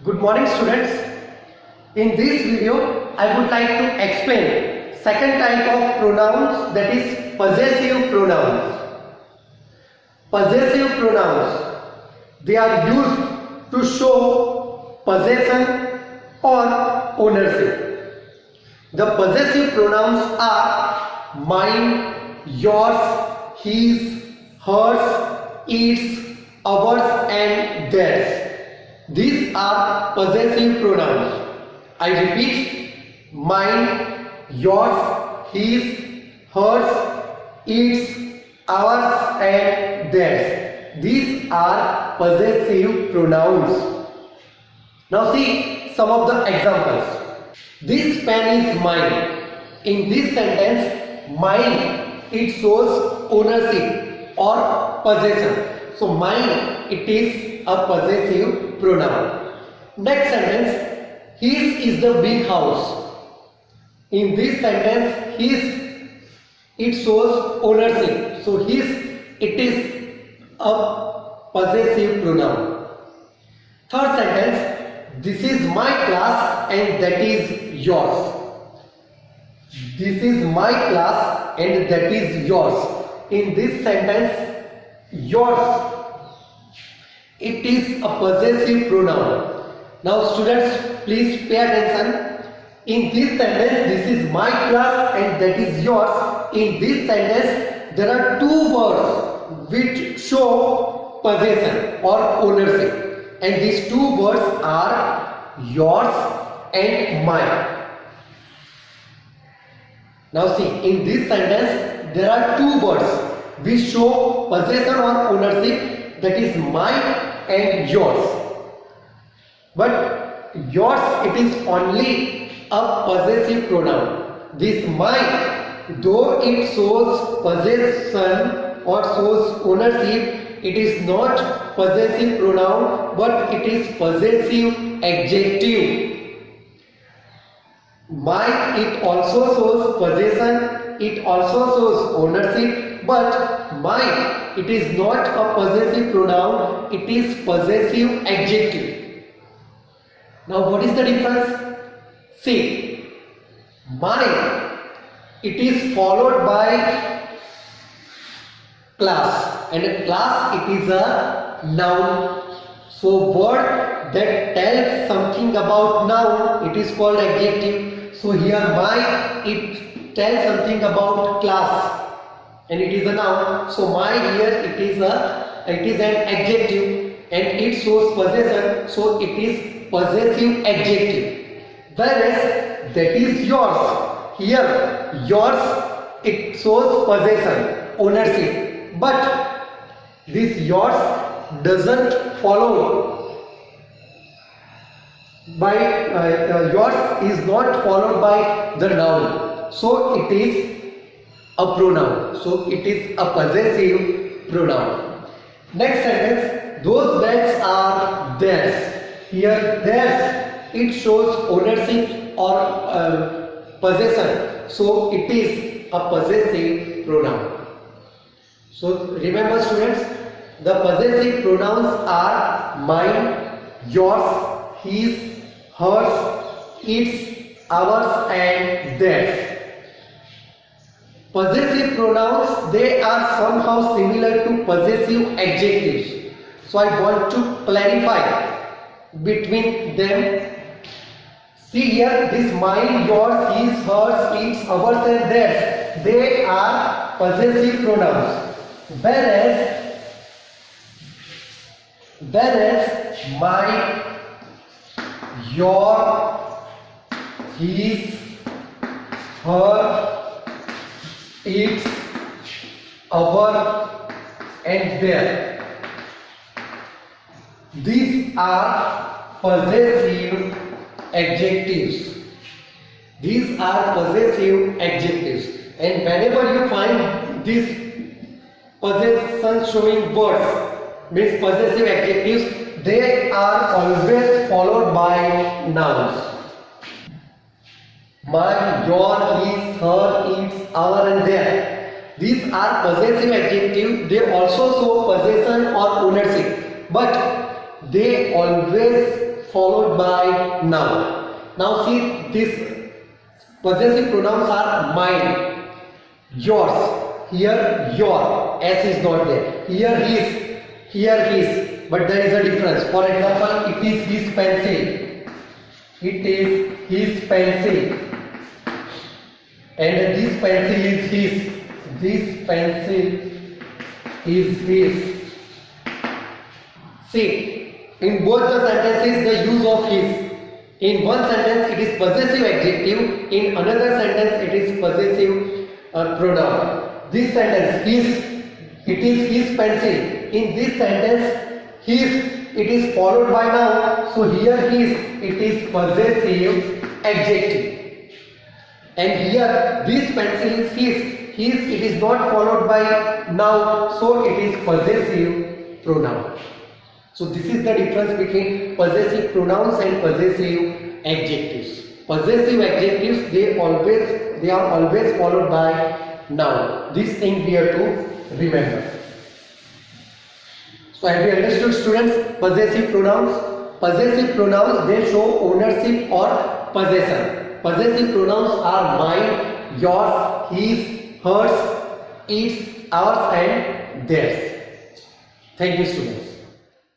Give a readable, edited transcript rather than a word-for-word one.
Good morning students. In this video I would like to explain second type of pronouns, that is possessive pronouns. Possessive pronouns, they are used to show possession or ownership. The possessive pronouns are mine, yours, his, hers, its, ours and theirs. These are possessive pronouns. I repeat: mine, yours, his, hers, its, ours and theirs. These are possessive pronouns. Now see some of the examples. This pen is mine. In this sentence, mine, it shows ownership or possession. So mine, it is a possessive pronoun. Next sentence, his is the big house. In this sentence, his, it shows ownership. So his, it is a possessive pronoun. Third sentence, this is my class and that is yours. This is my class and that is yours. In this sentence, yours, it is a possessive pronoun. Now students, please pay attention. In this sentence, this is my class and that is yours. In this sentence, there are two words which show possession or ownership. And these two words are yours and mine. Now see, in this sentence, there are two words which show possession or ownership, that is mine and yours. But yours, it is only a possessive pronoun. This mine, though it shows possession or shows ownership, it is not possessive pronoun but it is possessive adjective. Mine, it also shows possession, it also shows ownership, but mine, it is not a possessive pronoun, it is possessive adjective. Now what is the difference? See, mine, it is followed by class, and a class, it is a noun. So word that tells something about noun, it is called adjective. So here mine, it tells something about class and it is a noun. So mine here, it is an adjective and it shows possession, so it is possessive adjective. Whereas that is yours, here yours, it shows possession, ownership, but this yours doesn't follow by yours is not followed by the noun, so it is a pronoun, so it is a possessive pronoun. Next sentence, those bags are theirs. Here theirs, it shows ownership or possession, so it is a possessive pronoun. So remember students, the possessive pronouns are mine, yours, his, hers, its, ours and theirs. Possessive pronouns, they are somehow similar to possessive adjectives. So I want to clarify between them. See here, this mine, yours, his, hers, its, ours and theirs, they are possessive pronouns. Whereas mine, your, his, her, its, our and their, these are possessive adjectives. These are possessive adjectives, and whenever you find this possession showing words, means possessive adjectives, they are always followed by nouns. My, your, his, her, its, our and their. These are possessive adjectives. They also show possession or ownership, but they always followed by noun. Now see, these possessive pronouns are mine, yours. Here your, s is not there. Here his, but there is a difference. For example, it is his pencil. It is his pencil. And this pencil is his. This pencil is his. See, in both the sentences the use of his. In one sentence it is possessive adjective, in another sentence it is possessive pronoun. This sentence, his, it is his pencil. In this sentence, his, it is followed by noun. So here his, it is possessive adjective. And here this pencil is his. His, it is not followed by noun. So it is possessive pronoun. So this is the difference between possessive pronouns and possessive adjectives. Possessive adjectives, they are always followed by noun. This thing we have to remember. So have you understood, students? Possessive pronouns. Possessive pronouns, they show ownership or possession. Possessive pronouns are mine, yours, his, hers, its, ours and theirs. Thank you, students.